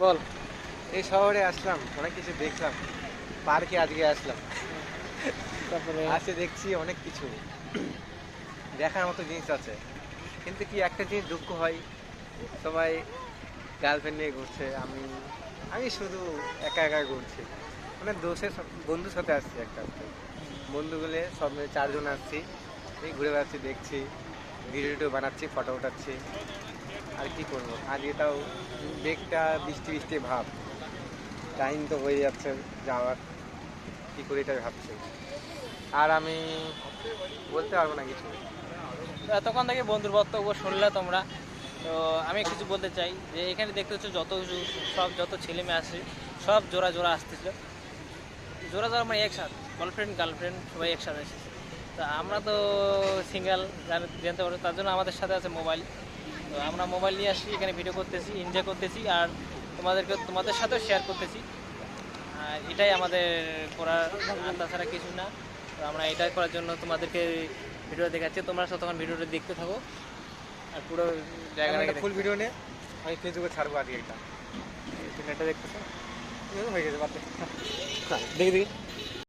বল। এই শহরে আসলাম, অনেক কিছু দেখলাম। পার্কে আজকে আসলাম, তারপরে আসে দেখছি অনেক কিছু দেখার মতো জিনিস আছে। কিন্তু কি একটা জিনিস দুঃখ হয়, সবাই গার্লফ্রেন্ড নিয়ে ঘুরছে, আমি আমি শুধু একা একা ঘুরছি। মানে বন্ধুর সাথে আসছি, একটা বন্ধুগুলো সব মিলে 4 জন আসছি। এই ঘুরে বেড়াচ্ছি, দেখছি, ভিডিও টিডিও বানাচ্ছি, ফটো উঠাচ্ছি। আর কি করব, আজকে তাও বেগটা বৃষ্টি বৃষ্টি ভাব, টাইম তো হয়ে যাচ্ছে যাওয়ার, কি করি এটা ভাবছি। আর আমি বলতে পারবো না কিছু। এতক্ষণ থেকে বন্ধুর বক্তব্য শুনলে তোমরা, তো আমি কিছু বলতে চাই যে এখানে দেখতে হচ্ছে যত ছেলে মেয়ে আসছে সব জোড়া জোড়া আসতেছিল। জোড়া জোড়া মানে একসাথে বয়ফ্রেন্ড গার্লফ্রেন্ড সবাই একসাথে এসেছে। তা আমরা তো সিঙ্গেল জানতে পারো, তার জন্য আমাদের সাথে আছে মোবাইল। তো আমরা মোবাইল নিয়ে আসছি, এখানে ভিডিও করতেছি, এনজয় করতেছি, আর তোমাদের সাথেও শেয়ার করতেছি। আর এটাই আমাদের করার, আর তাছাড়া কিছু না। তো আমরা এটা করার জন্য তোমাদেরকে ভিডিও দেখাচ্ছি, তোমরা ততক্ষণ ভিডিওটা দেখতে থাকো আর পুরো জায়গাটা ফুল ভিডিও নিয়ে আমি ফেসবুকে ছাড়বো আজকে এটা। নেটটা দেখতেছো হয়ে গেছে, বাদ দে। দেখি দেখি।